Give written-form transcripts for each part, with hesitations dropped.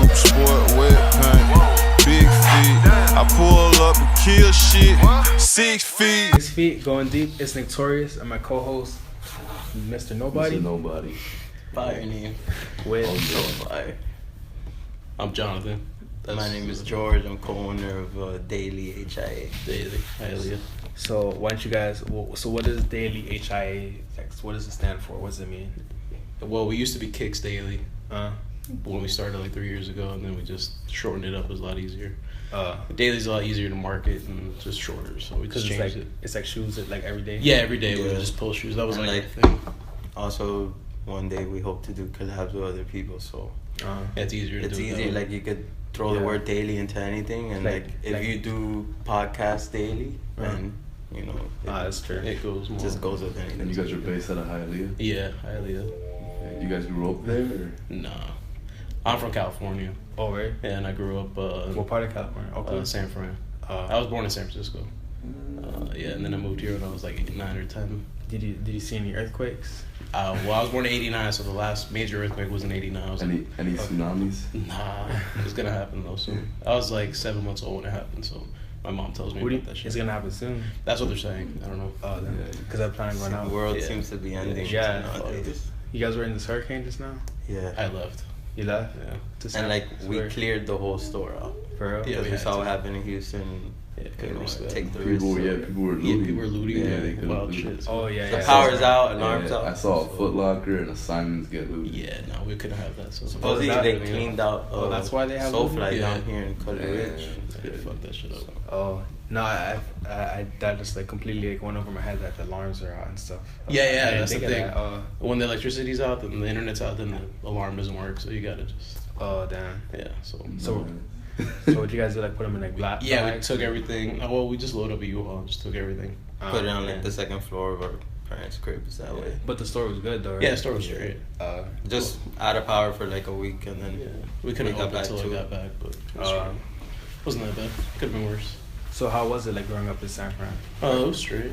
super sport, wet paint, big feet. I pull up and kill shit, 6 feet. 6 feet, going deep. It's Torius and my co-host, Mr. Nobody. Mr. Nobody. Fire name. With Fire. I'm Jonathan. My name is George. I'm co-owner of DailyHIA. DailyHIA. So why don't you guys? So what is DailyHIA? What does it stand for? What does it mean? Well, we used to be Kicks Daily when we started like 3 years ago, and then we just shortened it up. It was a lot easier. Daily's a lot easier to market and just shorter, so we just changed it. It's like shoes that like every day. Yeah, every day we would just post shoes. That was And like our thing. Also, one day we hope to do collabs with other people, so It's easier to it's do. easy. Like you could throw the word daily into anything, and like if you do podcast daily, then you know that's true. It goes more. Just goes with anything. And you guys are based out of Hialeah? Yeah, Hialeah. You guys grew up there? Or? Nah, I'm from California. Oh, right? Yeah, and I grew up. What part of California? Okay. San Fran. I was born in San Francisco. Yeah, and then I moved here when I was like 9 or 10. Did you see any earthquakes? Well, I was born in '89, so the last major earthquake was in '89. Any tsunamis? Nah, it's gonna happen though soon. I was like 7 months old when it happened, so my mom tells me about that shit. It's gonna happen soon. That's what they're saying. I don't know. Oh, because I'm planning going out. The world seems to be ending. Yeah. Nowadays. You guys were in this hurricane just now? Yeah. I left. You left? Yeah. And like we cleared the whole store out. For real? Yeah, Because we saw what happened in Houston. Yeah, You know, risk that. take the People, risk. people were Yeah, looting. people were looting. Yeah, they couldn't wild loot. shit. Oh, yeah. The yeah. power's out, alarms Yeah, out. I saw a Foot Locker and a Simon's get looted. Yeah, no, we couldn't have that. So Supposedly they cleaned out. that's why they have SoFly Yeah. down here in Culver Ridge. Yeah, fuck that shit up. Oh no! I that just like completely like went over my head that the alarms are out and stuff. Yeah, I didn't that's the think of thing. that. When the electricity's out, then the internet's out, then the alarm doesn't work. So you gotta just Oh damn! yeah. So So what you guys do? Like put them in like black? yeah, we bags? took everything. Well, we just loaded up a U-Haul, and just took everything. Put it on like yeah. the second floor of our parents' cribs that way. But the store was good though. Right? Yeah, the store was straight. Just out of power for like a week, and then Yeah, we couldn't We got open back until to I it. got back, but it was straight. Wasn't that bad. Could have been worse. So how was it like growing up in San Fran? Oh, it was straight.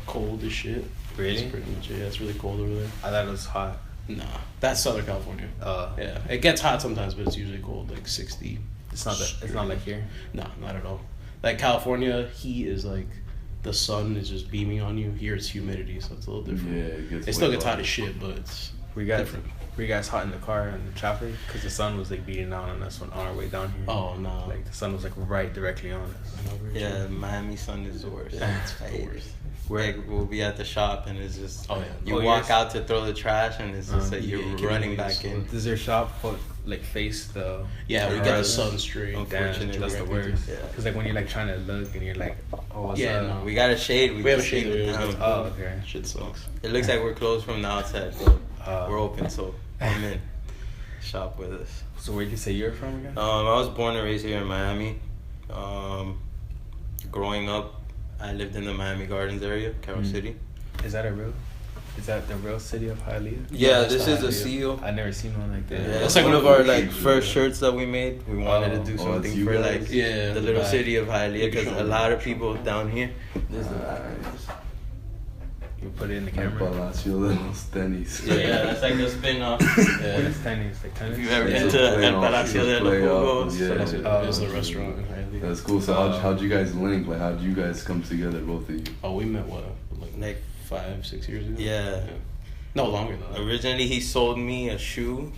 Cold as shit. Really? That's pretty much it. Yeah, it's really cold over there. I thought it was hot. Nah, that's Southern California. Yeah, it gets hot sometimes, but it's usually cold, like 60. It's not that. It's not like here. Nah, not at all. Like California, heat is like the sun is just beaming on you. Here it's humidity, so it's a little different. Yeah, It still gets hot as shit, but it's We got different. Were you guys hot in the car and the traffic? Because the sun was like beating down on us on our way down here. Oh no, Like the sun was like right directly on us. yeah, Miami sun is the worst. Yeah, it's I the hate it. worst. Like we'll be at the shop and it's just Oh, yeah. you Oh, walk yes. out to throw the trash and it's just like yeah, you're you can running leave, back so in. Does your shop like face the? Yeah, we the get the horizon? sun straight. Unfortunately, That's the we worst. do, yeah. Cause like when you're like trying to look and you're like, oh, what's Yeah, up? no. We got a shade. We have a just shade leave it there. down. Oh, okay. Shit sucks. It looks like we're closed from the outside, but we're Uh, open, so come in, shop with us. So where'd you say you're from again? I was born and raised here in Miami. Growing up, I lived in the Miami Gardens area, Carol City. Is that the real city of Hialeah? Yeah, that's this not is a Hialeah. seal. I never seen one like that. Yeah, That's it's like one of one our of like first shirts that we made. We wanted to do that's something you for guys? like Yeah, the the little back. city of Hialeah, You can because show a them. lot of people down here. This is You put it in the El camera. Palacio de los Tenis. yeah, that's like a spin-off. What Yeah. is tennis? Like tennis? If you've ever Yeah, been it's a to El playoff, Palacio it's a de los playoff, Jugos, yeah. That's Oh. it's the restaurant in Hialeah. That's cool. So how'd you guys link? Like how'd you guys come together, both of you? Oh, we met what, Like, like 5-6 years ago? Yeah. No, longer than that. originally he sold me a shoe.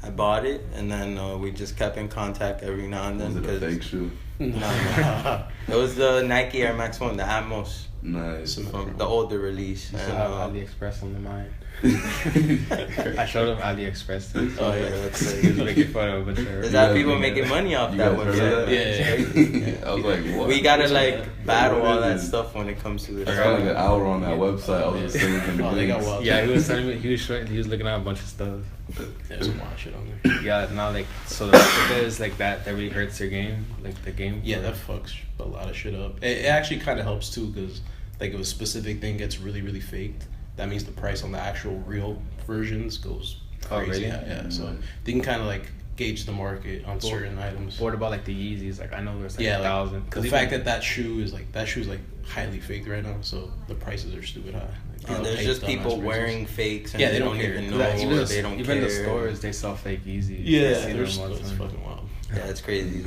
I bought it, and then we just kept in contact every now and then. Was it a fake shoe? No. It was the Nike Air Max 1, the Atmos, Nice. from the older release. You And, still have AliExpress on the mind. I showed him AliExpress too. Oh, yeah, that's He was making fun of a bunch of. There's that people making money off You that guys heard of website. that? Yeah. I was like, what? We gotta like battle all What that is it? stuff when it comes to this. I spent like an hour on that website. I was just sitting in the Oh, they got links. wild. Yeah, he was telling me he was looking at a bunch of stuff. There's some wild shit on there. Yeah, now like so if there's like that really hurts your game, like the game. Yeah, that fucks a lot of shit up. It actually kind of helps too, because like if a specific thing gets really, really faked, that means the price on the actual real versions goes Oh, crazy. really? Yeah. So they can kind of like gauge the market on certain items. What about like the Yeezys? Like I know there's like Yeah, 1,000. the fact that shoe is like highly faked right now, so the prices are stupid high. Like, There's just people wearing fakes and they don't even know, or they don't care. Even the stores, they sell fake Yeezys. Yeah, it's fucking wild. Yeah, it's crazy.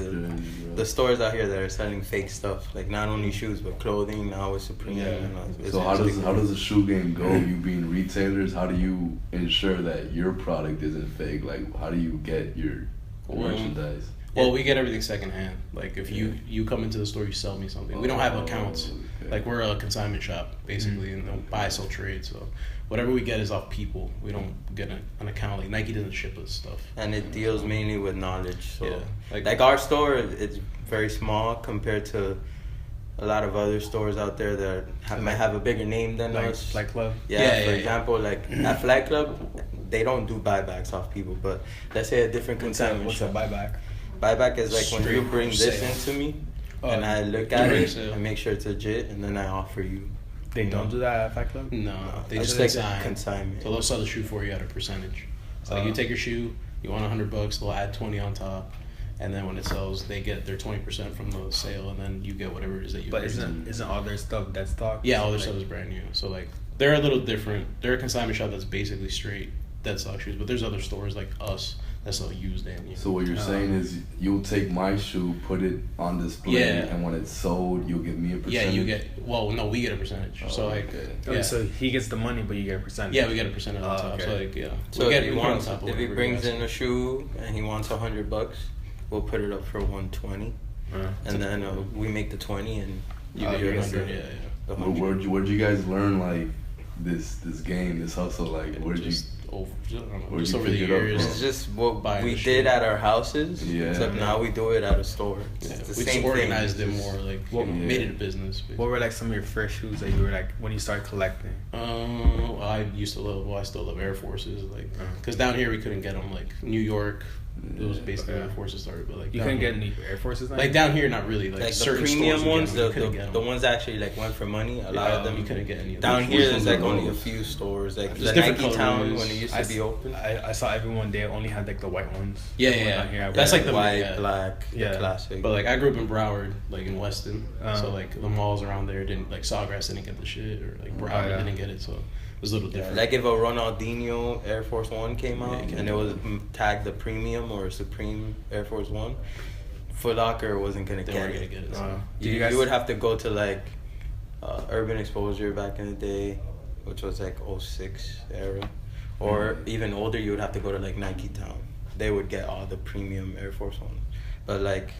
The stores out here that are selling fake stuff, like not only shoes but clothing now with Supreme. Yeah. So how does the shoe game go? You being retailers, how do you ensure that your product isn't fake? Like how do you get your merchandise? Well, we get everything secondhand. Like if you come into the store, you sell me something. We don't have accounts. Okay. Like we're a consignment shop basically, and don't buy, sell, trade. So whatever we get is off people. We don't get an account. Like Nike doesn't ship us stuff. And it deals mainly with knowledge. So yeah, like our store, it's very small compared to a lot of other stores out there that might have a bigger name than us. Flight Club. Yeah, for example, like at Flight Club, they don't do buybacks off people. But let's say a different consignment What's a shop. buyback? Buyback is like when you Straight bring this into me, and I look at it, I make sure it's legit, and then I offer you. They don't do that at Fight Club? No, they It's just like consignment. So they'll sell the shoe for you at a percentage. So like you take your shoe, you want $100, they'll add 20 on top, and then when it sells, they get their 20% from the sale, and then you get whatever it is that you. But isn't all their stuff dead stock? Yeah, all their stuff is brand new. So like they're a little different. They're a consignment shop that's basically straight dead stock shoes, but there's other stores like us that sell used and new. So what you're saying is you'll take my shoe, put it on display, and when it's sold, you'll give me a percentage? Yeah, you get, we get a percentage. So like, So he gets the money, but you get a percentage. Yeah, we get a percentage on top. Okay. So like, So if he brings in a shoe and he wants $100, we'll put it up for 120, and then we make the 20 and you get your 100. Yeah. Where'd you guys learn like this game, this hustle? Like where'd you just over the years. It's just what we did at our houses. Yeah. Except now we do it at a store. Yeah. It's the We same just organized thing. it more, like made it a business. What were like some of your first shoes that you were like when you started collecting? I still love Air Forces, like because down here we couldn't get them. Like New York, it was basically Air Forces started, but like you couldn't get any Air Forces. Like down here, not really. Like the certain premium ones, the ones that actually like went for money. A lot of them you couldn't get any. Down here, there's like only a few stores, like the Nike Town when it used to be open. I saw everyone they only had like the white ones. Yeah. That's like the white, black, the classic. But like I grew up in Broward, like in Weston, so like the malls around there didn't like Sawgrass didn't get the shit, or like Broward didn't get it, so it was a little different. Like if a Ronaldinho Air Force One came out and it was tagged the premium or Supreme Air Force One, Foot Locker wasn't gonna get it. You would have to go to like Urban Exposure back in the day, which was like 06 era, or even older. You would have to go to like Nike Town. They would get all the premium Air Force Ones. But like,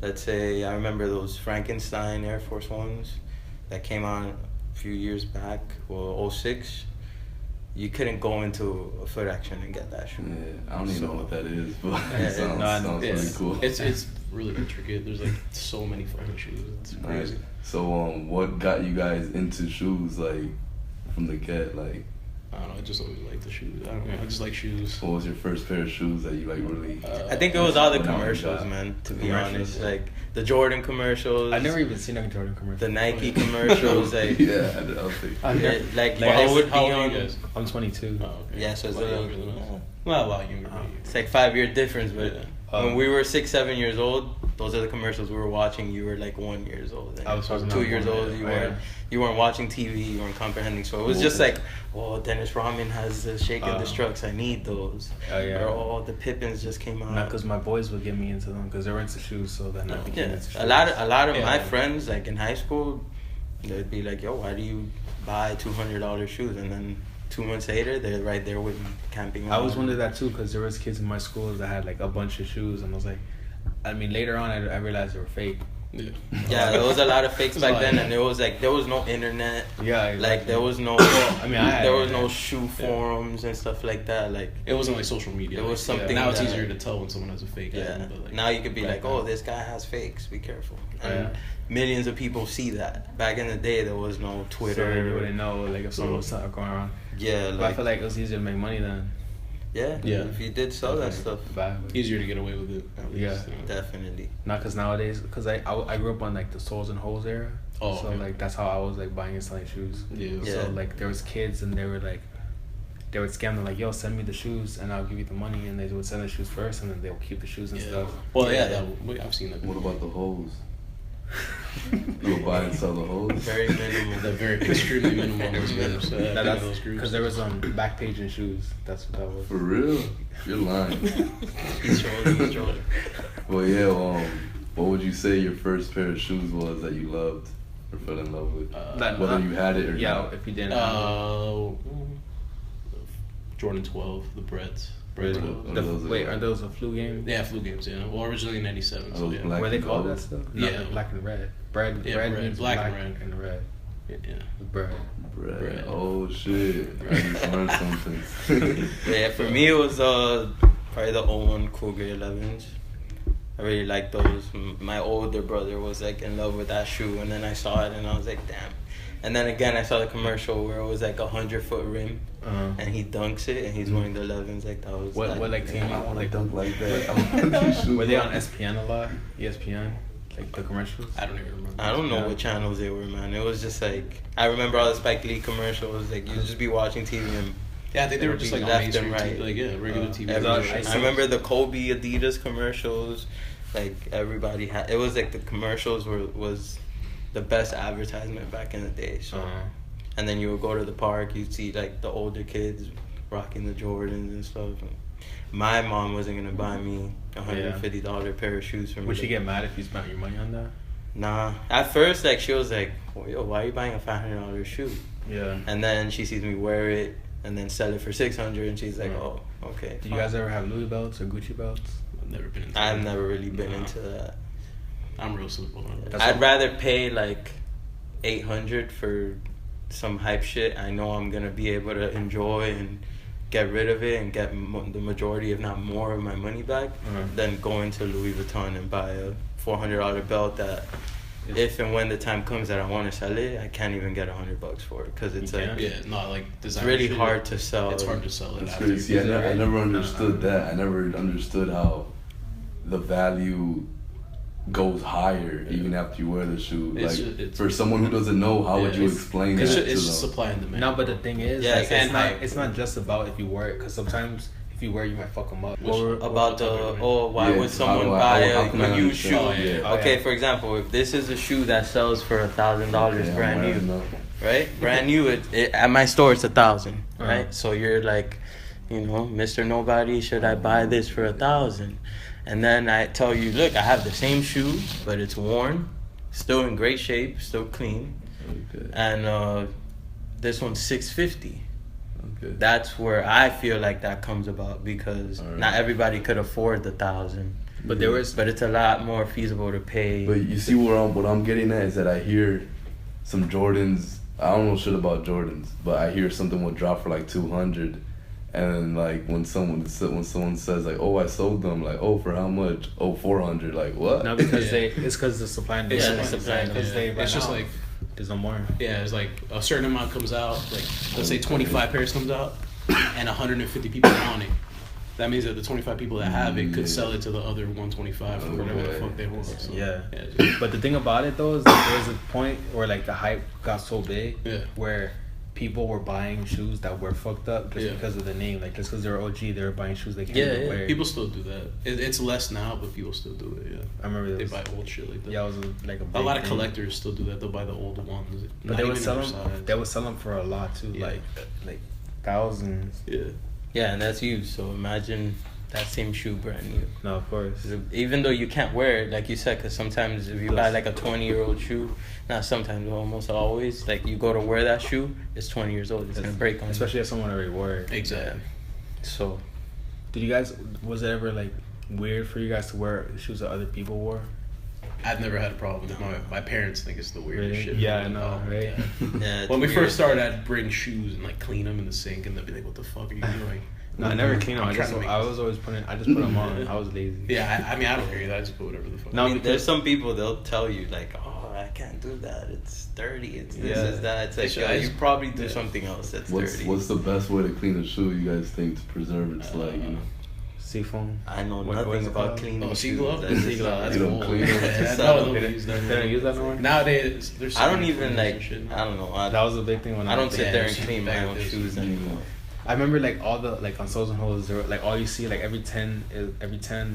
let's say I remember those Frankenstein Air Force Ones that came out a few years back, well 06. You couldn't go into a Foot Action and get that shoe. Yeah, I don't even know what that is, but it sounds really cool. It's really intricate. There's like so many fucking shoes. It's crazy. Right. So what got you guys into shoes like from the get? Like I don't know. I just always liked the shoes. I don't know. I just like shoes. What was your first pair of shoes that you like really? I think it was all the commercials, man. To be honest, like the Jordan commercials. I never even seen a Jordan commercial. The Nike commercials, like yeah, I don't think. they would be how old on. are you guys? I'm 22. Oh, okay. Yeah, so it's a lot younger than us. Well, a lot younger. It's like 5-year difference, but when we were 6-7 years old, those are the commercials we were watching. You were like 1 year old. And I was 2 years old. You weren't watching TV. You weren't comprehending. So it was just like, oh, Dennis Rodman has the Shake and Destructs. I need those. Or the Pippins just came out. Not because my boys would get me into them because they were into shoes. So then I became into shoes. A lot of my friends, like in high school, they'd be like, yo, why do you buy $200 shoes? And then 2 months later, they're right there with me camping. I always wondered that too because there was kids in my school that had like a bunch of shoes, and I was like, I mean, later on I realized they were fake. Yeah, there was a lot of fakes back then, and it was like there was no internet. Yeah, exactly. Like there was no. there was no shoe forums and stuff like that. Like it wasn't like social media. It was something. Now it's easier to tell when someone has a fake. Yeah. But like, now you could be like, oh, this guy has fakes. Be careful. And millions of people see that. Back in the day, there was no Twitter. So you wouldn't know like if someone was going around. Yeah, but I feel like it was easier to make money then. Yeah. If you did sell that stuff, easier to get away with it. Definitely. Not because nowadays, because I grew up on like the Soles and Holes era. So like that's how I was like buying and selling shoes. Yeah. So like there was kids and they were like they would scam them like, yo, send me the shoes and I'll give you the money, and they would send the shoes first and then they'll keep the shoes and stuff. Well, I've seen that. What about the hoes? You'll buy and sell the hoes? Very minimal. The very extremely minimal groups. That's Those groups. because there was back page and shoes. That's what that was. For real? You're lying. He's trolling. Well, yeah. What would you say your first pair of shoes was that you loved or fell in love with? Whether you had it or not. If you didn't. Jordan 12, the Breads. Wait, are those a flu game? Yeah, flu games. Yeah. Well, originally in '97. So yeah. Black Were they and called gold? that stuff? Yeah. No, black and red. Bread means black black and red. Yeah. Bread. Bread. Oh shit! I just learned something. Yeah, for me it was probably the 01 Cougar 11s. I really liked those. My older brother was like in love with that shoe, and then I saw it and I was like, damn. And then again, I saw the commercial where it was like 100-foot rim, and he dunks it, and he's wearing the 11s. Like that was What like team? I want to dunk like that. Were they on ESPN a lot? ESPN, like the commercials. I don't even remember. I don't know what channels they were, man. It was just like I remember all the Spike Lee commercials. Like you just be watching TV and Yeah, I think they were just like on left mainstream and right. TV, like regular TV. I remember the Kobe Adidas commercials. Like everybody had. It was like the commercials was the best advertisement back in the day. So, and then you would go to the park, you'd see like the older kids rocking the Jordans and stuff. And my mom wasn't gonna buy me $150 pair of shoes for me. Would she get mad if you spent your money on that? Nah. At first, like she was like, well, "Yo, why are you buying a $500 shoe?" Yeah. And then she sees me wear it and then sell it for $600, and she's like, "Oh, okay." Did you guys ever have Louis belts or Gucci belts? I've never been into I've that. never really been into that. I'm real simple. I'd rather pay like $800 for some hype shit I know I'm gonna be able to enjoy and get rid of it and get the majority, if not more, of my money back than go into Louis Vuitton and buy a $400 belt that if and when the time comes that I want to sell it, I can't even get $100 for it because it's like it's really hard to sell. It's hard to sell it. That's after. crazy. I never understood that. I never understood how the value goes higher even after you wear the shoe. Like for someone who doesn't know, how would you explain that to them? It's just supply and demand. No, but the thing is, Yeah, it's not just about if you wear it, because sometimes if you wear it, you might fuck them up. Why would someone buy a used shoe? Okay, for example, if this is a shoe that sells for $1,000 brand new, right? Brand new, at my store it's $1,000, right? So you're like, Mr. Nobody, should I buy this for $1,000? And then I tell you, look, I have the same shoe, but it's worn, still in great shape, still clean, and this one's $650. Okay. That's where I feel like that comes about because not everybody could afford the $1,000. But it's a lot more feasible to pay. But you see what I'm getting at is that I hear some Jordans. I don't know shit about Jordans, but I hear something will drop for like $200, and then like when someone says like, oh, I sold them, like, oh, for how much? Oh, $400. Like what? No, because it's because the supply and demand. It's just like there's no more. Yeah, it's like a certain amount comes out. Like let's say 25 pairs comes out, and 150 people want it. That means that the 25 people that have it could sell it to the other 125 for whatever the fuck they want. So, But the thing about it though is that there was a point where like the hype got so big where people were buying shoes that were fucked up just because of the name. Like just because they were OG, they were buying shoes they can't even wear. People still do that. It's less now, but people still do it. Yeah, I remember they buy old shit like that. Yeah, it was like a lot of collectors still do that. They'll buy the old ones. But they would sell them. They would sell them for a lot too, like thousands. Yeah, and that's used. So imagine that same shoe brand new. No, of course. Even though you can't wear it, like you said, because sometimes if you buy like a 20-year-old shoe, not sometimes, almost always, like you go to wear that shoe, it's 20 years old. It's gonna break on especially you. if someone already wore it. Exactly. So, was it ever like weird for you guys to wear shoes that other people wore? I've never had a problem with it. My parents think it's the weirdest shit. Yeah, I know, right? yeah. When we first started, I'd bring shoes and like clean them in the sink, and they'd be like, "What the fuck are you doing?" No, I never clean them. I just put them on. I was lazy. Yeah, I don't care either. I just put whatever the fuck. No, there's some people they'll tell you like, "Oh, I can't do that. It's dirty. It's this, it's that." It's like, you probably do something else that's dirty. What's the best way to clean a shoe? You guys think to preserve its seafoam. I know nothing about cleaning shoes. Sea glove. That's don't cool. clean them. They don't use that no more? Nowadays, there's. I don't even like. I don't know. That was a big thing when I don't sit there and clean my own shoes anymore. I remember like all the like on Souls and Hoes, like all you see like every 10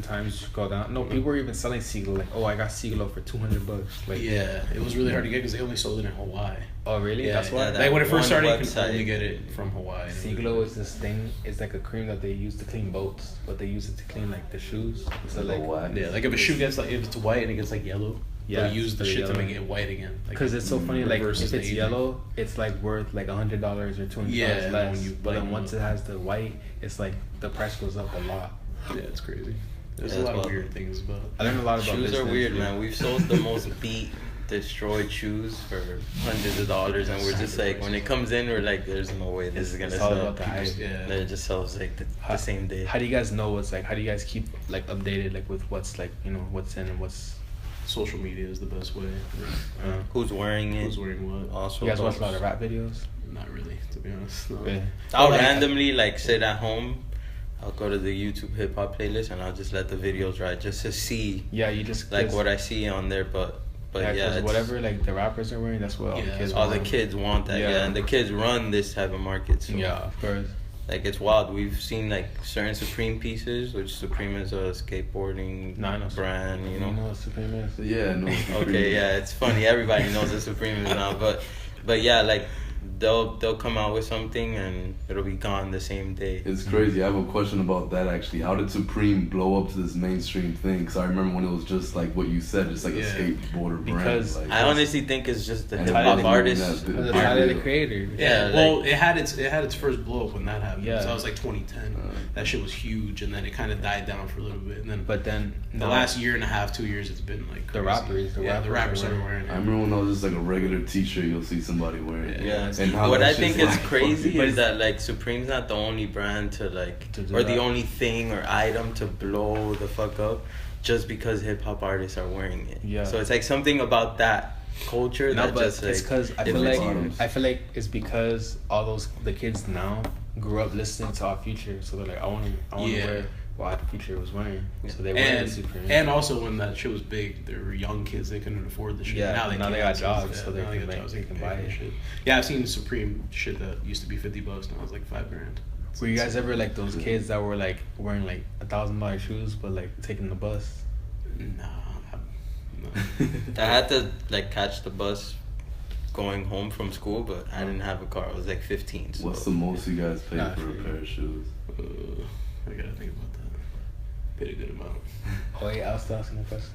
times you go down. No, people were even selling Siglo. Like, oh, I got Siglo for $200. Like, yeah, it was really hard to get because they only sold it in Hawaii. Oh really? Yeah, That's why. like when it first started, you could only get it from Hawaii. Siglo is this thing. It's like a cream that they use to clean boats, but they use it to clean like the shoes. So like yeah, like if a shoe gets like if it's white and it gets like yellow. Yeah, use the shit yellow to make it white again. Because it's so funny, like if it's yellow, it's like worth like $100 or $200 less. But then once it has the white, it's like the price goes up a lot. Yeah, it's crazy. There's a lot of weird things about. I learned a lot about shoes. Business, are weird, man. We've sold the most beat, destroyed shoes for hundreds of dollars, and we're just like, when it comes in, we're like, there's no way this is gonna sell. All about the hype. Yeah, it just sells like the same day. How do you guys know what's like? How do you guys keep like updated like with what's like what's in and what's social media is the best way. Who's wearing it? Who's wearing what? Also, you guys watch a lot of rap videos? Not really, to be honest. No. Yeah. I'll randomly like sit at home. I'll go to the YouTube hip hop playlist and I'll just let the videos ride just to see. Yeah, you just like what I see on there, but yeah, whatever like the rappers are wearing, that's what all the kids want. All the kids want that, yeah, and the kids run this type of market. So. Yeah, of course. Like it's wild. We've seen like certain Supreme pieces, which Supreme is a skateboarding brand, you know. You know what Supreme is? Yeah, no. Okay, yeah, it's funny. Everybody knows what Supreme is now, but yeah, like they'll come out with something and it'll be gone the same day. It's crazy. I have a question about that actually. How did Supreme blow up to this mainstream thing? Because I remember when it was just like what you said, just like a skateboarder brand. Because like, I honestly think it's just the hip hop artist, the Tyler the Creator. Yeah, well, it had its first blow up when that happened. Yeah, so that was like 2010. That shit was huge, and then it kind of died down for a little bit, and then the last year and a half, 2 years, it's been like crazy. The rappers started wearing it. I remember when I was just like a regular T-shirt, you'll see somebody wearing it. Yeah. And what I think is crazy is that like Supreme's not the only brand to like or the only thing or item to blow the fuck up just because hip hop artists are wearing it. Yeah. So it's like something about that culture that just like, it's because I feel like it's because all the kids now grew up listening to our Future, so they're like I want to wear what Future was wearing, so they wear Supreme. And also when that shit was big, there were young kids they couldn't afford the shit. Yeah, now they got jobs, so they can buy it. Shit. Yeah, I've seen Supreme shit that used to be $50, now it's like $5,000. Were you guys ever like those kids that were like wearing like $1,000 shoes but like taking the bus? No. I had to like catch the bus going home from school, but I didn't have a car. I was like 15. So. What's the most you guys paid for a pair of shoes? I gotta think about that. Paid a good amount. Oh yeah, I was still asking a question.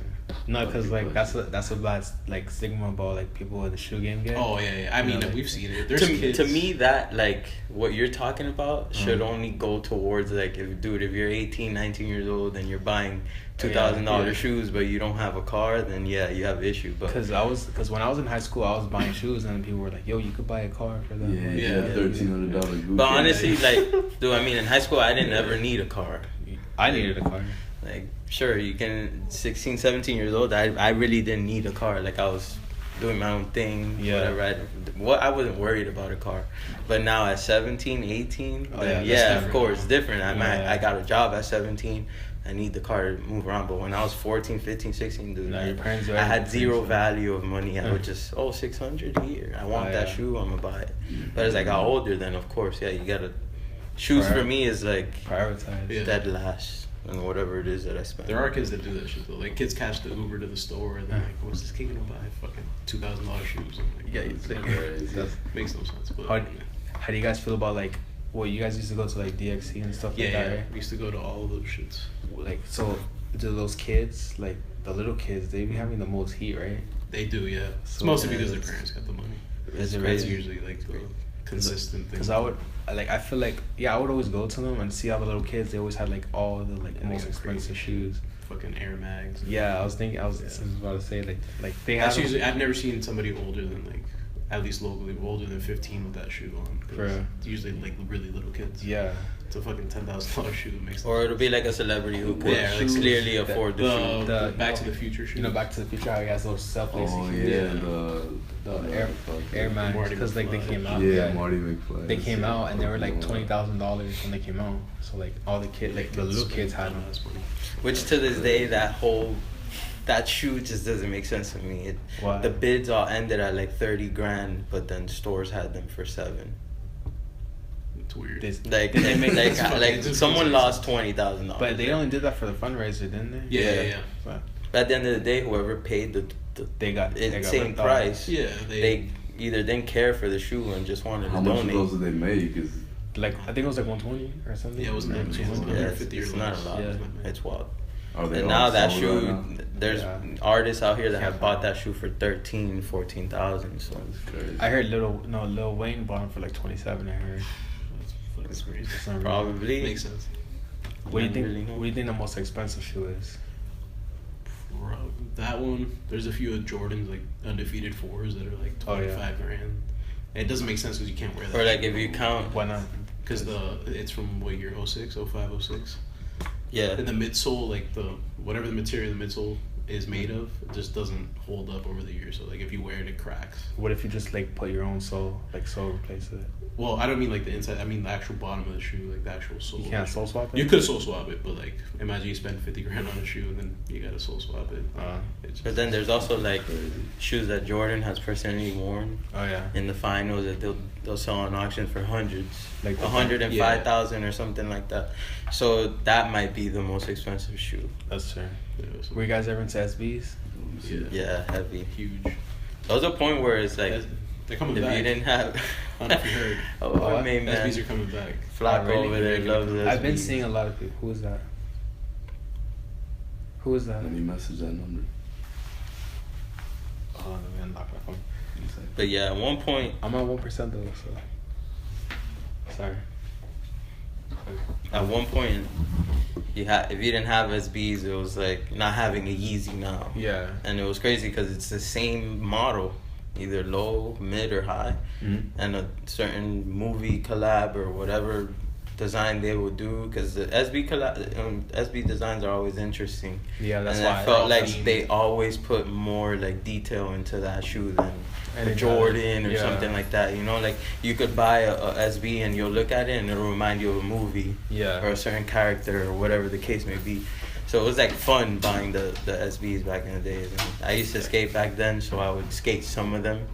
No, because like that's a bad like stigma about like people in the shoe game get. Oh yeah. I mean, we've seen it. There's to me that like what you're talking about should only go towards like if you're 18, 19 years old and you're buying $2,000 shoes but you don't have a car, then yeah, you have an issue. But because when I was in high school, I was buying shoes and people were like, "Yo, you could buy a car for that." Yeah, $1,300. But honestly, like, dude, I mean, in high school, I didn't ever need a car. I needed a car. Like, sure, you can 16, 17 years old. I really didn't need a car. Like, I was doing my own thing, whatever. I wasn't worried about a car. But now at 17, 18, of course, different. I got a job at 17. I need the car to move around. But when I was 14, 15, 16, dude, I had zero value of money. I would just, $600 here. I want that shoe. I'm going to buy it. But as I got older, then, of course, you got to... Shoes for me is like... Prioritize. Dead last. And whatever it is that I spend. There are kids that do that shit though. Like kids catch the Uber to the store and they're like, "What's this kid gonna buy? Fucking $2,000 shoes." That makes no sense. But, how do you guys feel about like? Well, you guys used to go to like DXC and stuff like that, right? We used to go to all of those shits. Like, so do those kids, like the little kids, they be having the most heat, right? They do, yeah. It's mostly because their parents got the money. It's usually like the consistent thing. Because I feel like I would always go to them and see all the little kids. They always had like all the like most expensive shoes. Fucking Air Mags. Yeah, I was about to say like they have. I've never seen somebody older than like, at least locally, older than 15 with that shoe on. It's usually like really little kids. Yeah. It's a fucking $10,000 shoe that makes. Or it'll be like a celebrity who could clearly afford the shoe. The Back to the Future shoes. You know, Back to the Future, how he has those self-lacing shoes. The Air Max, because like they came out. Yeah, Marty McFly. They came out and they were like $20,000 when they came out. So like all the kids, like the little kids had them. Which to this day, that shoe just doesn't make sense to me. The bids all ended at like $30,000, but then stores had them for $7,000. It's weird. Like someone lost $20,000. But they only did that for the fundraiser, didn't they? Yeah. But at the end of the day, whoever paid they got insane price. Yeah, they either didn't care for the shoe and just wanted to donate. How much of those did they make? Like I think it was like 120 or something. Yeah, it was not. It's not a lot. Yeah. It's wild. And now that shoe, there's artists out here that have bought that shoe for 13,000, 14,000. So I heard Lil Wayne bought him for like 27. I heard. That's crazy. Probably makes sense. What do you think? What do you think the most expensive shoe is? That one. There's a few of Jordan's like undefeated 4s that are like 25 grand. And it doesn't make sense because you can't wear that. Or like if you count, why not? Because it's from what year? 06, 05, 06. Yeah. And the midsole, like whatever the material the midsole is made of, it just doesn't hold up over the years. So like if you wear it, it cracks. What if you just like put your own sole, like sole replace it? Well, I don't mean like the inside. I mean the actual bottom of the shoe, like the actual sole. You can't sole swap it? You could sole swap it, but like imagine you spend 50 grand on a shoe and then you gotta sole swap it. But then there's also like shoes that Jordan has personally worn. Oh yeah. In the finals that they'll sell on auction for hundreds, like 105,000 or something like that. So that might be the most expensive shoe. That's true. Were you guys ever into SBs? Yeah, heavy, huge. There was a point where it's like they're coming if back. you didn't have, I don't know if you heard. Our main man, SBs are coming back. Flacco over there loves SBs. I've been seeing a lot of people. Who is that? Who is that? Let me message that number. Oh, let me unlock my phone. But yeah, at one point, I'm at 1% though, so sorry. At one point, if you didn't have SBs, it was like not having a Yeezy now. Yeah. And it was crazy because it's the same model, either low, mid, or high, and a certain movie collab or whatever design they would do, because the SB designs are always interesting. Yeah, that's and why I felt like they always put more like detail into that shoe than a Jordan or something like that. You know, like you could buy a SB and you'll look at it and it'll remind you of a movie, or a certain character or whatever the case may be. So it was like fun buying the SBs back in the days. And I used to skate back then, so I would skate some of them,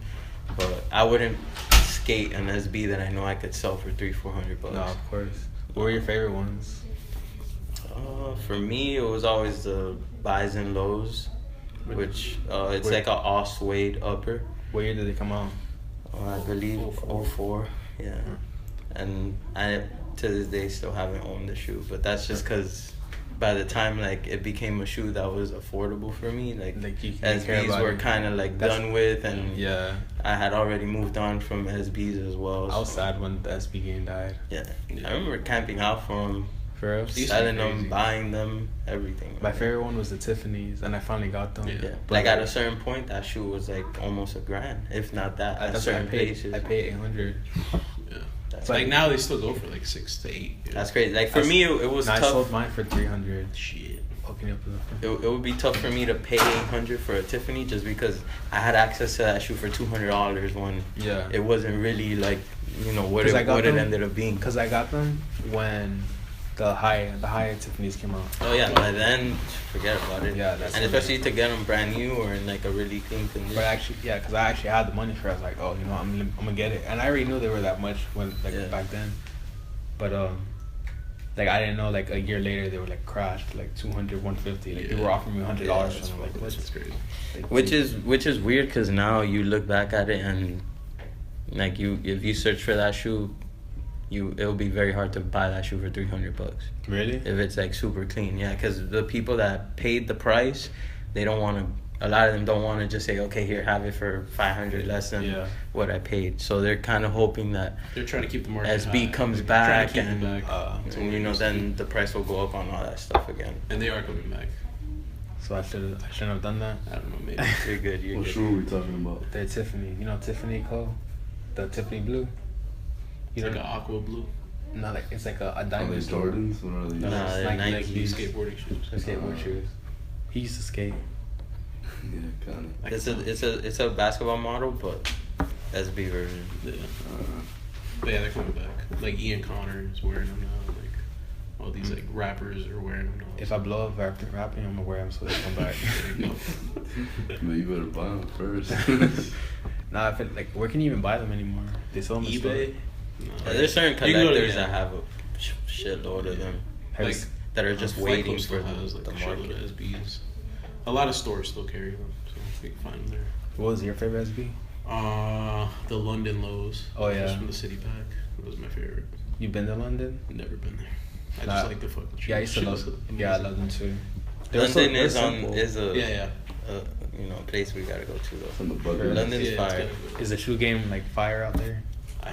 but I wouldn't skate an SB that I know I could sell for $300-400. No, of course. What were your favorite ones? For me, it was always the Bison lows, which it's like a all suede upper. What year did they come out? I believe 04. Yeah. And I to this day still haven't owned the shoe, but that's just because by the time like it became a shoe that was affordable for me, like SBs were kind of like done with, and I had already moved on from SBs as well. I was sad when the SB game died. Yeah. I remember camping out for them, for real, selling them, buying them, everything. My favorite one was the Tiffany's, and I finally got them. Yeah. Like at a certain point, that shoe was like almost $1,000, if not that. At certain places, I paid $800. It's like now they still go for like 6 to 8. Yeah. That's crazy. Like for me, it was tough. I sold mine for $300. Shit. It would be tough for me to pay $800 for a Tiffany just because I had access to that shoe for $200 when it wasn't really like, you know, what it ended up being. Because I got them when the high Tiffany's came out. Oh yeah, by then forget about it. Yeah, that's and especially to get them brand new or in like a really clean condition. But actually, because I actually had the money for it. I was like, oh, you know, I'm gonna get it, and I already knew they were that much back then. But like I didn't know like a year later they were like crashed like $200, $150. Like they were offering me $100 for them. Like that's crazy. Like, which is weird because now you look back at it and like if you search for that shoe, it'll be very hard to buy that shoe for $300. Really? If it's like super clean, yeah. Because the people that paid the price, they don't want to. A lot of them don't want to just say, okay, here, have it for $500 less than what I paid. So they're kind of hoping that they're trying to keep the market SB high. comes back and you know, then the price will go up on all that stuff again. And they are coming back. So I shouldn't have done that. I don't know, maybe. You're good. What shoe are we talking about? They're Tiffany. You know Tiffany Co. The Tiffany blue. It's like an aqua blue. No, like it's like a diamond. Jordans? What are these? No, they're Nike skateboarding shoes. They're skateboard shoes. He used to skate. Yeah, kind of. It's a basketball model, but SB version. Yeah. But yeah, they're coming back. Like Ian Connor is wearing them now. Like all these like rappers are wearing them now. If I blow up rapping, I'm gonna wear them so they come back. But you better buy them first. Nah, I feel like where can you even buy them anymore? They sell them eBay. There's certain collectors that have a shitload of them, like that are just waiting for the market. SBs. A lot of stores still carry them, so you can find them there. What was your favorite SB? The London Lows. Oh yeah, just from the city pack. It was my favorite. You been to London? Never been there. I just like the fucking shoes. Yeah, I used to love. Yeah, I love them too. London is a place we gotta go to though. London's fire. Is the shoe game like fire out there?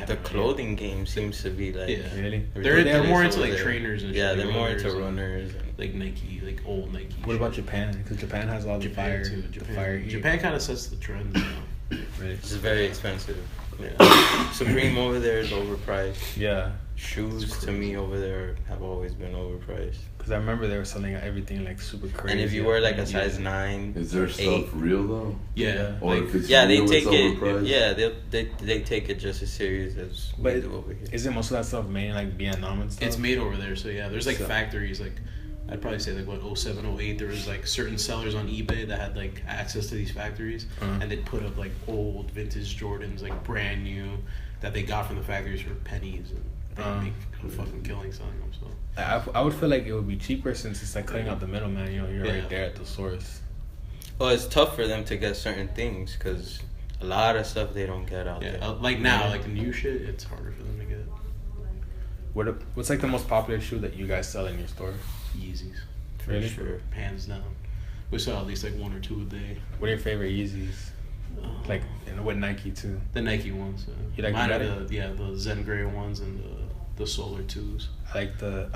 The clothing game seems to be like really. They're more into like trainers and shit. Yeah, they're more into runners and like Nike, like old Nike. What about Japan? Because Japan has a lot of fire. Too. Japan kind of sets the trend now. Really? It's very expensive. Yeah. Supreme over there is overpriced. Yeah. Shoes to me over there have always been overpriced. Because I remember they were selling everything like super crazy. And if you wear like a size 9, is their stuff real though? Yeah. Or if it's they real, take it. overpriced? Yeah, they take it just as serious as we do over here. Is it most of that stuff made in like Vietnam and stuff? It's made over there, so yeah. There's like factories like. I'd probably say like 07, 08, there was like certain sellers on eBay that had like access to these factories and they'd put up like old vintage Jordans, like brand new, that they got from the factories for pennies and they'd make a fucking killing selling them. So I would feel like it would be cheaper since it's like cutting out the middleman, you're right there at the source. Well, it's tough for them to get certain things because a lot of stuff they don't get out there. Like now, like the new shit, it's harder for them to get. What's like the most popular shoe that you guys sell in your store? Yeezys. Really? Sure. Hands down. We sell at least like 1 or 2 a day. What are your favorite Yeezys? Like, and with Nike too? The Nike ones. You like mine are the Zen Gray ones and the Solar 2s. I like the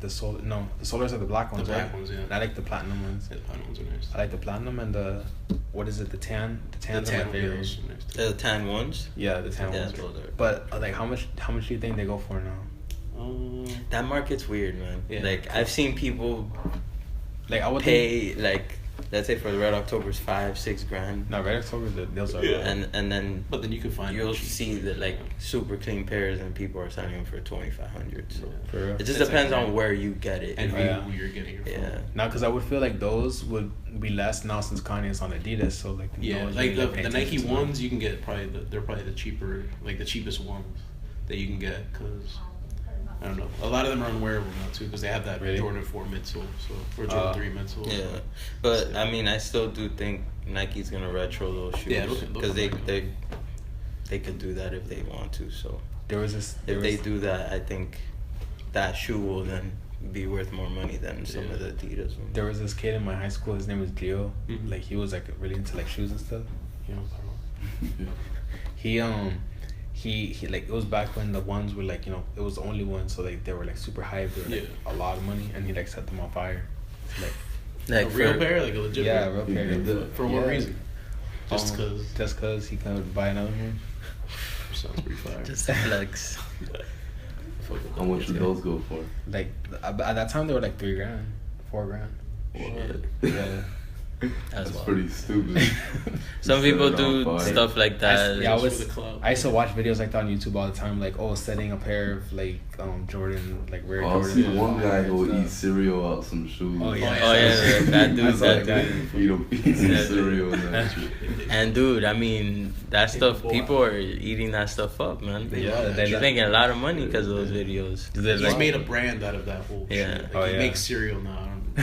Solar. No, the Solars are the black ones. The black ones, yeah. And I like the platinum ones. Yeah, the platinum ones are nice. I like the platinum and the, what is it? The tan. The tans are my favorite. Nice too. The tan ones. Yeah, the tan ones. But like, how much do you think they go for now? That market's weird, man. Yeah. Like I've seen people like I would pay like let's say for the Red October's $5-6 No, Red October the deals are and then but then you can find you'll see that like super clean pairs and people are selling them for $2,500. So it just depends on where you get it and who you're getting it from. Yeah. Now, because I would feel like those would be less now since Kanye's on Adidas, so like like the Nike ones you can get they're probably the cheaper like the cheapest ones that you can get because. I don't know. A lot of them are unwearable now too because they have that Jordan 4 midsole, or Jordan 3 midsole. Yeah, but I mean, I still do think Nike's gonna retro those shoes. Yeah, because they could do that if they want to. So if they do that, I think that shoe will then be worth more money than some of the Adidas ones. There was this kid in my high school. His name was Gio. Mm-hmm. Like he was like really into like shoes and stuff. You know what I'm talking about? He like it was back when the ones were like it was the only ones, so like they were like super hyped, they were like a lot of money, and he like set them on fire. So, like a real pair, like a legit pair. Yeah, a real pair. For what reason? Just cause he could buy another one. Sounds pretty fire. Just flex. How much would those go for? Like at that time they were like $3,000, $4,000. What? Yeah. That's pretty stupid. Some people do stuff like that. I used to watch videos like that on YouTube all the time, like setting a pair of like Jordan, like rare Jordan. I see one guy who eat cereal out some shoes. Oh yeah, that dude. Eat some cereal and that shit. And dude, I mean that stuff. People are eating that stuff up, man. They're making a lot of money because of those videos. He's made a brand out of that whole shit. Like he makes cereal now. He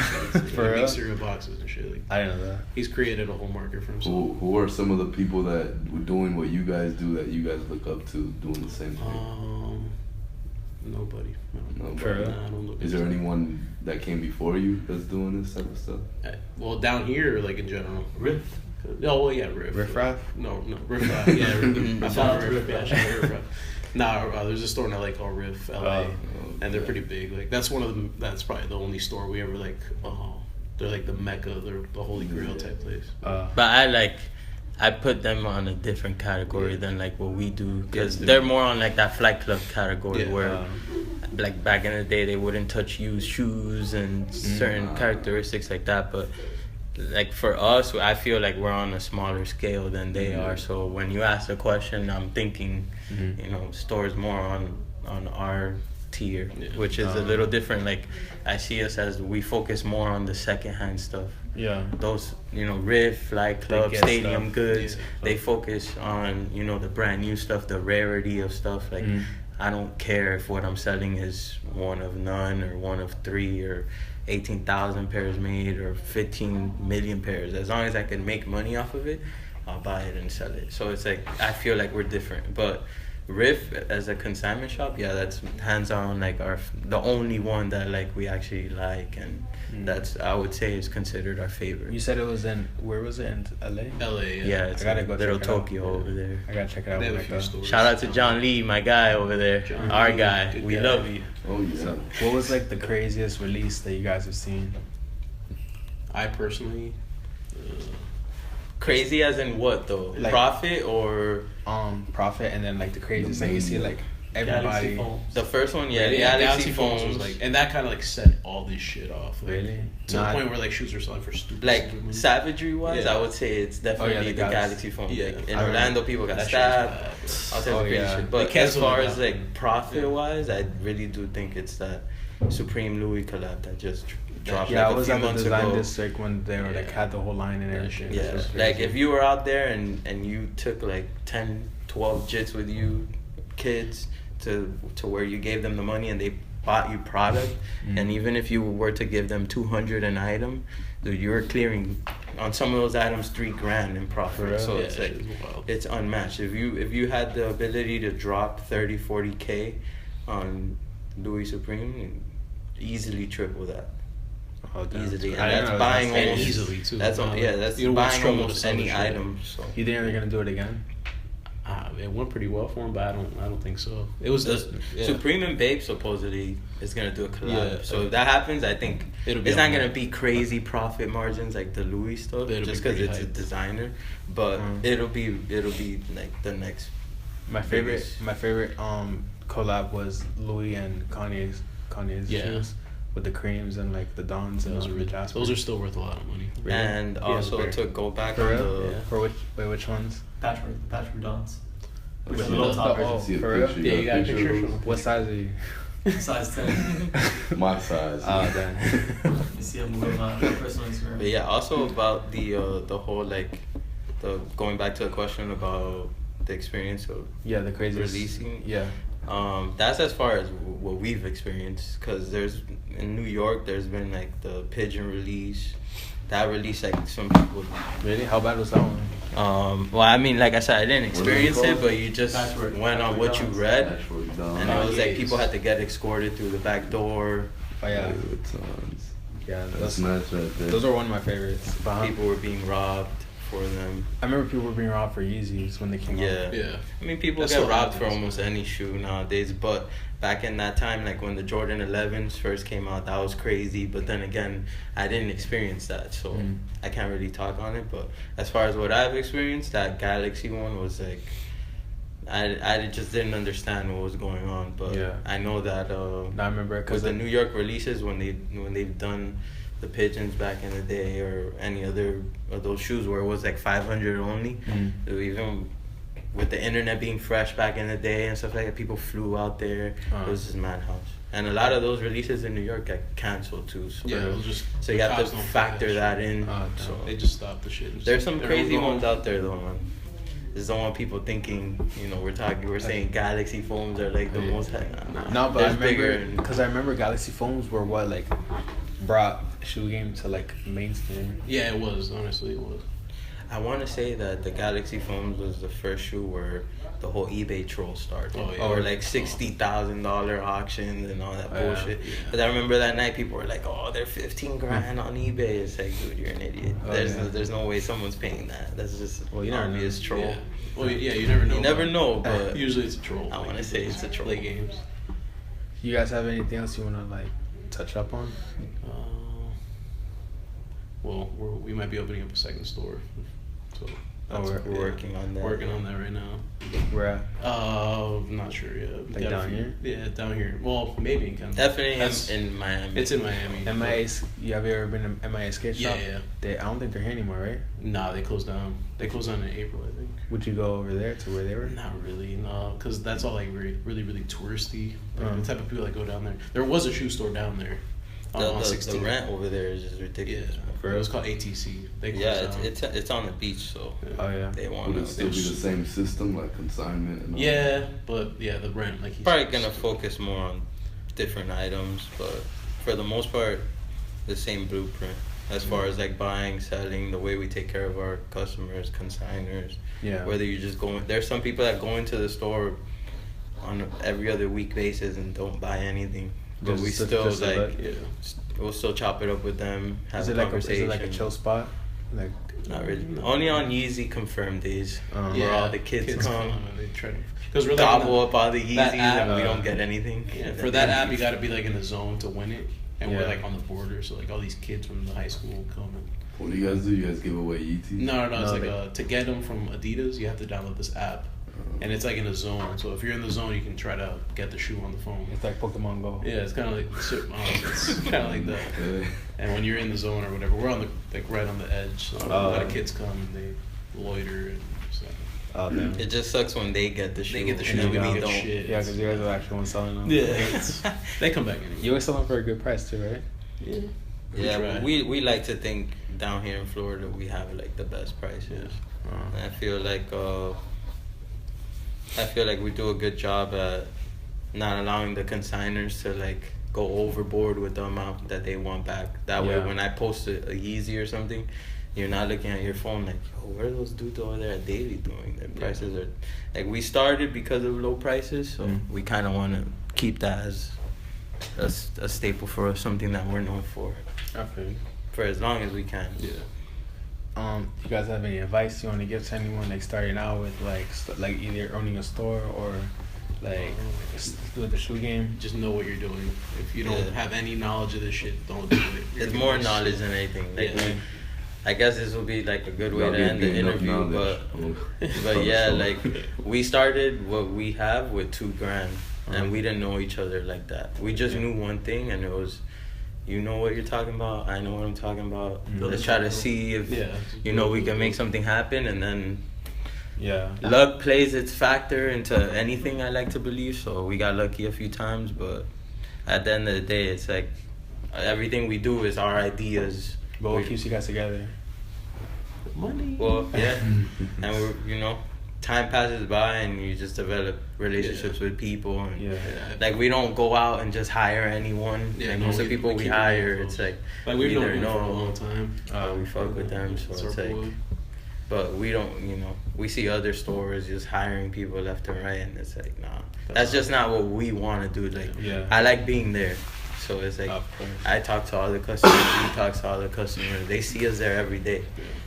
makes cereal boxes and shit. Like, I didn't know that. He's created a whole market for himself. Who are some of the people that were doing what you guys do that you guys look up to doing the same thing? Nobody. Nobody. Nah, I don't look. Is there anyone that came before you that's doing this type of stuff? Well, down here, like in general, Riff. Oh well, yeah, Riff. Riff Raff? No, Riff Raff. Yeah, Riff. I found Riff. Yeah, Riff Raff. Nah, there's a store in LA called Riff, LA, and they're pretty big. Like that's one of them. That's probably the only store we ever like. They're like the Mecca. They're the Holy Grail type place. But I put them on a different category than like what we do because they're more on like that flight club category where like back in the day they wouldn't touch used shoes and certain characteristics like that. But like for us, I feel like we're on a smaller scale than they are. So when you ask the question, I'm thinking, stores more on our tier, which is a little different. Like, I see us as we focus more on the secondhand stuff. Yeah. Those, Riff, Flight Club, Stadium stuff. Goods, they focus on, the brand new stuff, the rarity of stuff. Like, I don't care if what I'm selling is one of none or one of three or 18,000 pairs made or 15 million pairs. As long as I can make money off of it, I'll buy it and sell it. So it's like, I feel like we're different. But Riff as a consignment shop, that's hands on, like the only one that like we actually like, and that's, I would say, is considered our favorite. You said it was where was it, in LA? LA, yeah, it's I gotta go little check Tokyo over there. I gotta check it out. They have a few stores. Shout out to John Lee, my guy over there, our guy. Good We guy. love you. Oh yeah. So, what was like the craziest release that you guys have seen? I personally, Crazy as in what though? Like- Profit or Profit, and then like the craziest thing you see, like everybody. the first one? yeah, Galaxy Phones Phones. was like, and that kind of like set all this shit off. Like, Really? to the point where like shoes are selling for stupid. Like stupid money. savagery wise, Yeah. I would say it's definitely the the Galaxy Phone. Yeah. Like, in I Orlando, people got That shit was stabbed. bad, bro. I'll tell you crazy shit. But They as canceled far it as now. like profit wise, I really do think it's that Supreme Louis collab that just dropped Yeah, like I was a few at the months design ago. district when they were like Yeah. had the whole line and That everything. shit Yeah, It's just like crazy. if you were out there and you took like 10, 12 jits with you, kids, to where you gave them the money and they bought you product, and even if you were to give them 200 an item, dude, you were clearing on some of those items $3,000 in For profit. real? So Yeah, it's shit like was wild. it's unmatched. If you had the ability to drop 30-40K on Louis Supreme, easily triple that. Oh, damn. Easily, and I didn't that's know buying that. almost easily, too. That's that's You don't buying struggle to almost sell the any shit. item. So You think they're gonna do it again? It went pretty well for him, but I don't think so. It was Supreme and Babe supposedly is gonna do a collab. Yeah. So if that happens, I think It'll be it's on not there. gonna be crazy profit margins like the Louis stuff, It'll just be because pretty it's a hype. designer. But it'll be like the next. My favorite collab was Louis and Kanye's Yeah. shoes with the creams and like the Dons and the Jasper. Those are still worth a lot of money. Really? And also very- to go back For on real? the For which ones? Patchwork Dons. With With the little top the- version. See a for real? picture, Yeah, you got a picture of of those? What size are you? Size 10. My size. Oh, damn. You see, I'm moving on personal experience. But yeah, also about the whole like the going back to the question about the experience of Yeah, the craziest. releasing. Yeah. That's as far as what we've experienced, because there's in New York there's been like the Pigeon release, that release like some people. Really? How bad was that one? Well, I mean, like I said, I didn't experience called? it, but you just Patchwork went on what you read, Patchwork Dons. and it was like yes. people had to get escorted through the back door. Oh yeah. Louis Vuittons. Yeah. That's Those, nice right there. those are one of my favorites. But People were being robbed for them. I remember people were being robbed for Yeezys when they came out. Yeah. Yeah. I mean, people That's get what robbed for happens. almost any shoe nowadays, but back in that time, like when the Jordan 11s first came out, that was crazy. But then again, I didn't experience that, so I can't really talk on it. But as far as what I've experienced, that Galaxy one was like, I just didn't understand what was going on. But Yeah. I know that I remember with because the New York releases, when they've done the Pigeons back in the day, or any other of those shoes where it was like 500 only, even with the internet being fresh back in the day and stuff like that, people flew out there. It was just madhouse. And a lot of those releases in New York got canceled too. So, Yeah, it was just so you have cops to don't factor play that in. Oh, So They just stopped the shit. there's some Everyone crazy go ones home. out there though, man. Just don't want people thinking, we're saying Galaxy phones are like the most. No, but There's I bigger remember and- because I remember Galaxy phones were what like brought shoe game to like mainstream. Yeah, it was. Honestly, it was. I want to say that the Galaxy phones was the first shoe where the whole eBay troll started. Oh, yeah. Or like $60,000 auctions and all that Yeah. bullshit. But I remember that night people were like, "Oh, they're $15,000 on eBay." It's like, dude, you're an idiot. Oh, There's no way someone's paying that. That's just Well, you never know. obvious troll. Yeah. Well, yeah, you never know. You never know, but Usually it's a troll. I Like, wanna say it's a troll. Play games. You guys have anything else you wanna like touch up on? Well, we might be opening up a second store. So We're working on that. Working on that right now. Where at? Not sure yet. Like down here? Yeah, down here. Well, maybe in Kansas. Definitely in Miami. It's in Miami. MIA. You have you ever been to MIA skate shop? Yeah. I don't think they're here anymore, right? Nah, they closed down. They closed down in April, I think. Would you go over there to where they were? Not really, no, because that's all like really touristy. Like the type of people that go down there. There was a shoe store down there. On 16. The rent over there is just ridiculous. Yeah, it was called ATC. It's on the beach, so they want Would it still be the same system, like consignment and all that? But the rent, like he's probably gonna focus more on different items, but for the most part, the same blueprint as far as like buying, selling, the way we take care of our customers, consigners. Yeah. Whether you just go, there's some people that go into the store on every other week basis and don't buy anything. But we still we'll still chop it up with them. Have a conversation. Is it like a chill spot? Like not really. Only on Yeezy confirmed days where all the kids come. And they try to because we're gobble up all the Yeezys and we don't get anything. Yeah, for that app, you got to be like in the zone to win it, and we're like on the border, so like all these kids from the high school come. And what do you guys do? You guys give away ETs? No. It's like to get them from Adidas, you have to download this app. And it's like in a zone, so if you're in the zone, you can try to get the shoe on the phone. It's like Pokemon Go. Yeah, it's kind of like it's kind of like that. Yeah. And when you're in the zone or whatever, we're on the right on the edge. So a lot of kids come and they loiter and stuff. Oh damn! It just sucks when they get the shoe. They get the shoe. And we don't. Shit. Yeah, because you guys are the actual ones selling them. Yeah, they come back in. You always sell them for a good price too, right? Yeah. Yeah, we like to think down here in Florida we have like the best prices. And I feel like we do a good job at not allowing the consigners to like go overboard with the amount that they want back. That way, when I post a Yeezy or something, you're not looking at your phone like, yo, what are those dudes over there at Daily doing? Their prices are like, we started because of low prices, so we kind of want to keep that as a staple for us, something that we're known for. Okay. For as long as we can. Yeah. You guys have any advice you want to give to anyone like starting out with like either owning a store or like with the shoe game? Just know what you're doing. If you don't have any knowledge of this shit, don't do it. It's more knowledge than anything. Like I guess this will be like a good way to end the interview, but yeah, like we started what we have with $2,000, and we didn't know each other like that. We just knew one thing, and it was, you know what you're talking about, I know what I'm talking about. Let's try to see if we can make something happen, and then luck plays its factor into anything, I like to believe. So we got lucky a few times, but at the end of the day, it's like everything we do is our ideas. But what keeps you guys together? Money. Well, yeah, and we're time passes by and you just develop relationships with people, and like we don't go out and just hire anyone. Most of the people we hire, it's like we've known them for a long time. We fuck with them, so it's like. But we don't, we see other stores just hiring people left and right, and it's like, nah, that's just not what we want to do. Like, I like being there. So it's like, I talk to all the customers, he talks to all the customers. They see us there every day.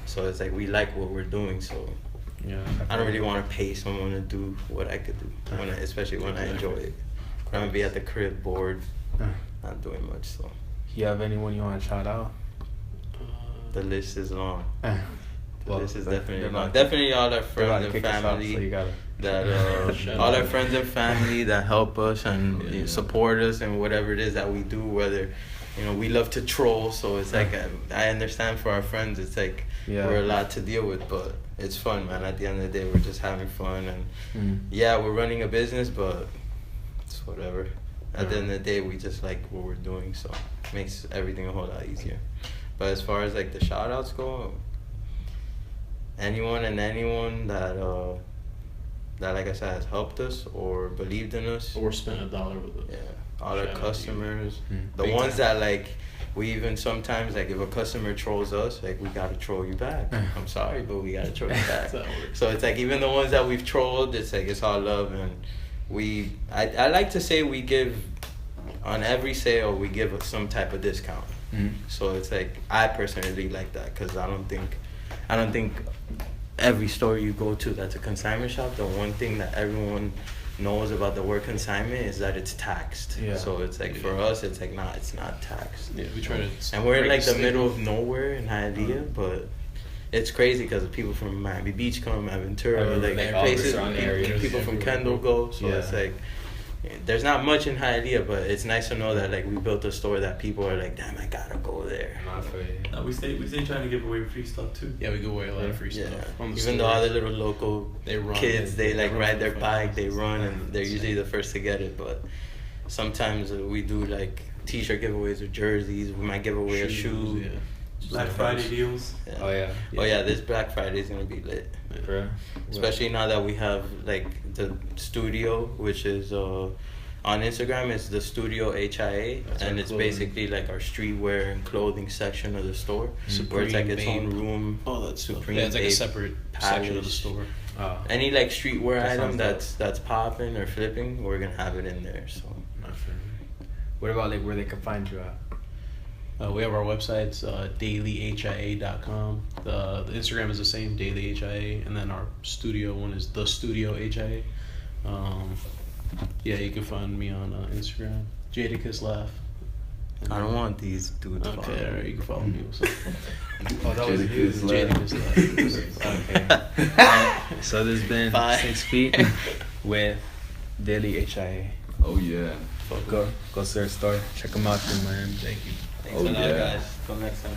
So it's like, we like what we're doing. So I don't really want to pay someone to do what I could do, especially when I enjoy it. I'm going to be at the crib bored, not doing much. So. You have anyone you want to shout out? The list is long. This is definitely long. Definitely all our friends and family all our friends and family that help us and support us and whatever it is that we do. Whether we love to troll, so it's like I understand for our friends, it's like we're a lot to deal with, but it's fun, man. At the end of the day, we're just having fun, and we're running a business, but it's whatever. At the end of the day, we just like what we're doing, so it makes everything a whole lot easier. But as far as like the shout outs go, anyone that like I said has helped us or believed in us or spent $1 with us. All our customers, the ones that like we even sometimes like if a customer trolls us, like we gotta troll you back. I'm sorry, but we gotta troll you back. So it's like even the ones that we've trolled, it's like it's all love, and I like to say we give on every sale we give some type of discount. So it's like I personally like that because I don't think every store you go to that's a consignment shop, the one thing that everyone knows about the word consignment is that it's taxed. So it's like for us, it's like it's not taxed. We try to. And we're in like the middle of nowhere in Hialeah, but it's crazy because people from Miami Beach come, Aventura, like places. People from Kendall go, so it's like. There's not much in Hialeah, but it's nice to know that like we built a store that people are like, damn, I gotta go there. No, we stay trying to give away free stuff too. Yeah, we give away a lot of free stuff. Even though all the little local kids, they like ride their bike, they run, and they're usually the first to get it. But sometimes we do like t-shirt giveaways or jerseys. We might give away a shoe. Yeah. Black Friday deals. Yeah. Oh yeah. This Black Friday is gonna be lit. Especially now that we have like the studio, which is on Instagram, it's the Studio HIA, and it's basically like our streetwear and clothing section of the store, where it's like its own room. Oh, that's Supreme. Yeah, it's like a separate section of the store. Any like streetwear item that's popping or flipping, we're gonna have it in there. So. What about like where they can find you at? We have our websites, DailyHIA.com. The Instagram is the same, DailyHIA, and then our studio one is the Studio HIA. Yeah, you can find me on Instagram, Jadakiss Laugh. I don't want these dudes. Okay, alright, you can follow me. That was you. Jadakiss Laugh. Okay. So this has been Bye. 6 feet with Daily HIA. Oh yeah. Go to their store. Check them out in Miami. Thank you. Thanks a lot, guys. Till next time.